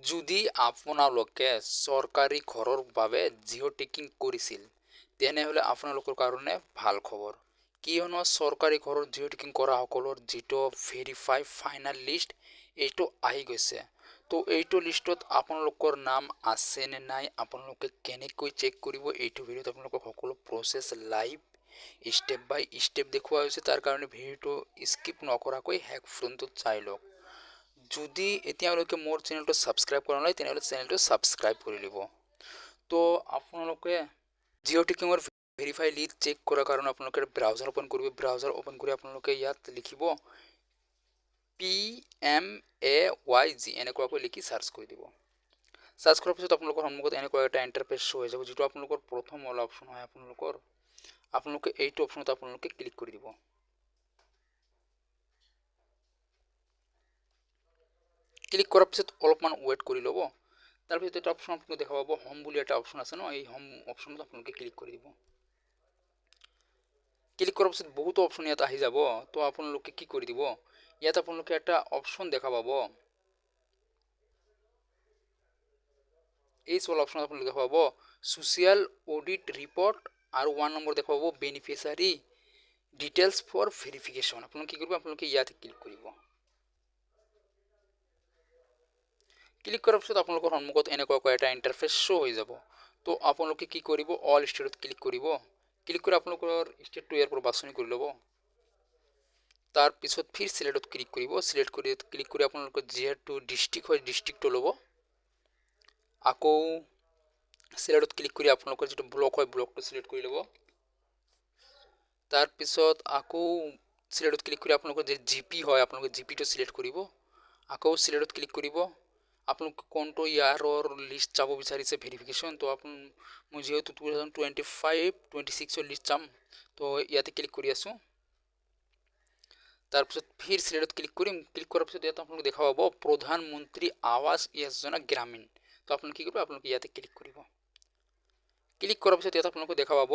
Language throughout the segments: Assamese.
যদি আপোনালোকে চৰকাৰী ঘৰৰ বাবে জিঅ' টিকিং কৰিছিল তেনেহ'লে আপোনালোকৰ কাৰণে ভাল খবৰ, কিয়নো চৰকাৰী ঘৰৰ জিঅ' টিকিং কৰা সকলৰ যিটো ভেৰিফাই ফাইনেল লিষ্ট এইটো আহি গৈছে। তো এইটো লিষ্টত আপোনালোকৰ নাম আছে নে নাই, আপোনালোকে কেনেকৈ চেক কৰিব, এইটো ভিডিঅ'ত আপোনালোকক সকলো প্ৰচেছ লাইভ ষ্টেপ বাই ষ্টেপ দেখুওৱা হৈছে। তাৰ কাৰণে ভিডিঅ'টো স্কিপ নকৰাকৈ শেষ পৰ্যন্ত চাই লওক। যদি এতিয়ালৈকে মোৰ চেনেলটো ছাবস্ক্ৰাইব কৰা নাই তেনেহ'লে চেনেলটো ছাবস্ক্ৰাইব কৰি ল'ব। তো আপোনালোকে জিঅ' টিকিঙৰ ভেৰিফাই লিষ্ট চেক কৰাৰ কাৰণে আপোনালোকে ব্ৰাউজাৰ ওপেন কৰিব। ব্ৰাউজাৰ ওপেন কৰি আপোনালোকে ইয়াত লিখিব PMAYG এনেকুৱাকৈ লিখি চাৰ্চ কৰি দিব। চাৰ্চ কৰাৰ পিছত আপোনালোকৰ সন্মুখত এনেকুৱা এটা ইণ্টাৰফেচ শ্ব' হৈ যাব, যিটো আপোনালোকৰ প্ৰথম অল অপশ্যন হয়। আপোনালোকে এইটো অপশ্যনত আপোনালোকে ক্লিক কৰি দিব। ক্লিক কৰাৰ পিছত অলপমান ৱেইট কৰি ল'ব। তাৰপিছত এটা অপশ্যন আপোনালোকে দেখা পাব, হোম বুলি এটা অপশ্যন আছে ন, এই হোম অপশ্যনত আপোনালোকে ক্লিক কৰি দিব। ক্লিক কৰাৰ পিছত বহুতো অপশ্যন ইয়াত আহি যাব। তো আপোনালোকে কি কৰি দিব, ইয়াত আপোনালোকে এটা অপশ্যন দেখা পাব, এই চল অপশ্যন আপোনালোকে দেখা পাব ছ'চিয়েল অডিট ৰিপৰ্ট, আৰু 1 নম্বৰ দেখা পাব বেনিফিচিয়াৰী ডিটেইলছ ফৰ ভেৰিফিকেশ্যন। আপোনালোকে কি কৰিব, আপোনালোকে ইয়াত ক্লিক কৰিব। ক্লিক কৰাৰ পিছত আপোনালোকৰ সন্মুখত এনেকুৱাকৈ এটা ইণ্টাৰফেচ শ্ব' হৈ যাব। তো আপোনালোকে কি কৰিব, অল ষ্টেটত ক্লিক কৰিব। ক্লিক কৰি আপোনালোকৰ ষ্টেটটো ইয়াৰ পৰা বাছনি কৰি ল'ব। তাৰপিছত ফিৰ চিলেক্টত ক্লিক কৰিব। ক্লিক কৰি আপোনালোকৰ যিহেতু ডিষ্ট্ৰিক্ট হয় ডিষ্ট্ৰিক্টটো ল'ব। আকৌ চিলেক্টত ক্লিক কৰি আপোনালোকৰ যিটো ব্লক হয় ব্লকটো চিলেক্ট কৰি ল'ব। তাৰপিছত আকৌ চিলেক্টত ক্লিক কৰি আপোনালোকৰ যে জিপি হয় আপোনালোকে জিপিটো চিলেক্ট কৰিব। আকৌ চিলেক্টত ক্লিক কৰিব। আপোনালোকে কোনটো ইয়াৰৰ লিষ্ট চাব বিচাৰিছে ভেৰিফিকেশ্যন, তো মই যিহেতু 2025-26 লিষ্ট চাম, তো ইয়াতে ক্লিক কৰি আছোঁ। তাৰপিছত ফিৰ চিলেক্টত ক্লিক কৰিম। ক্লিক কৰাৰ পিছত ইয়াত আপোনালোকে দেখা পাব প্ৰধানমন্ত্ৰী আৱাস যোজনা গ্ৰামীণ। তো আপোনালোকে কি কৰিব, আপোনালোকে ইয়াতে ক্লিক কৰিব। ক্লিক কৰাৰ পিছত ইয়াত আপোনালোকে দেখা পাব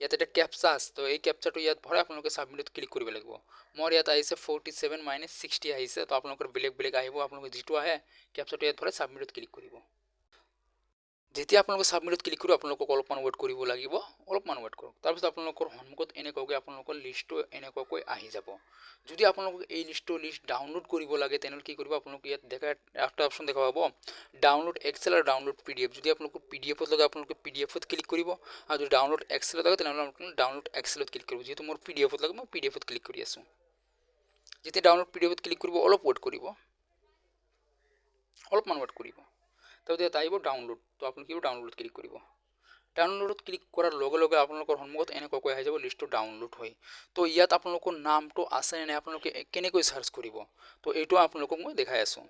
ইয়াত এটা কেপচা আছে। তো এই কেপচাটো ইয়াত ভৰাই আপোনালোকে সাবমিটত ক্লিক কৰিব লাগিব। মোৰ ইয়াত আহিছে 47-60 আহিছে। তো আপোনালোকৰ বেলেগ বেলেগ আহিব, আপোনালোকে যিটো আহে কেপচাটো ইয়াত ভৰাই সাবমিটত ক্লিক কৰিব। যেতিয়া আপোনালোকে সাবমিটত ক্লিক কৰিব আপোনালোকক অলপমান ৱেইট কৰিব লাগিব, অলপমান ৱেইট কৰক। তাৰপিছত আপোনালোকৰ সন্মুখত এনেকুৱাকৈ আপোনালোকৰ লিষ্টটো এনেকুৱাকৈ আহি যাব। যদি আপোনালোকক এই লিষ্ট ডাউনলোড কৰিব লাগে তেনেহ'লে কি কৰিব, আপোনালোকে ইয়াত দেখা এটা অপশ্যন দেখা পাব ডাউনলোড এক্সেল আৰু ডাউনলোড PDF। যদি আপোনালোকক PDFত লাগে আপোনালোকে PDFত ক্লিক কৰিব, আৰু যদি ডাউনলোড এক্সেলত লাগে তেনেহ'লে আপোনালোকে ডাউনলোড এক্সেলত ক্লিক কৰিব। যিহেতু মোৰ PDFত লাগে মই PDFত ক্লিক কৰি আছোঁ। যেতিয়া ডাউনলোড PDFত ক্লিক কৰিব অলপ ৱেইট কৰিব, অলপমান ৱেইট কৰিব। তাৰপিছত ইয়াত আহিব ডাউনলোড। তো আপুনি কি ডাউনলোডত ক্লিক কৰিব। ডাউনলোডত ক্লিক কৰাৰ লগে লগে আপোনালোকৰ সন্মুখত এনেকুৱাকৈ আহি যাব লিষ্টটো ডাউনলোড হয়। তো ইয়াত আপোনালোকৰ নামটো আছে নে নাই আপোনালোকে কেনেকৈ চাৰ্চ কৰিব, তো এইটো আপোনালোকক মই দেখাই আছোঁ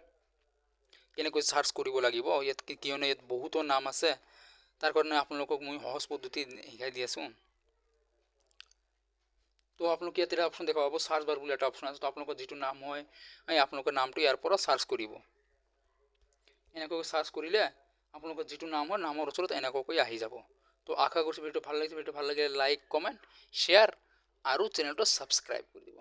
কেনেকৈ চাৰ্চ কৰিব লাগিব। ইয়াত কিয়নো ইয়াত বহুতো নাম আছে, তাৰ কাৰণে আপোনালোকক মই সহজ পদ্ধতি শিকাই দি আছোঁ। তো আপোনালোকে ইয়াত এটা অপশ্যন দেখা পাব চাৰ্চ বাৰ বুলি এটা অপশ্যন আছে। তো আপোনালোকৰ যিটো নাম হয় আপোনালোকৰ নামটো ইয়াৰ পৰা চাৰ্চ কৰিব। এনেকুৱাকৈ চাৰ্চ কৰিলে আপোনালোকৰ যিটো নাম হয় নামৰ ওচৰত এনেকুৱাকৈ আহি যাব। তো আশা কৰিছোঁ ভিডিঅ'টো ভাল লাগিছে। ভিডিঅ'টো ভাল লাগিলে লাইক কমেণ্ট শ্বেয়াৰ আৰু চেনেলটো ছাবস্ক্ৰাইব কৰি দিব।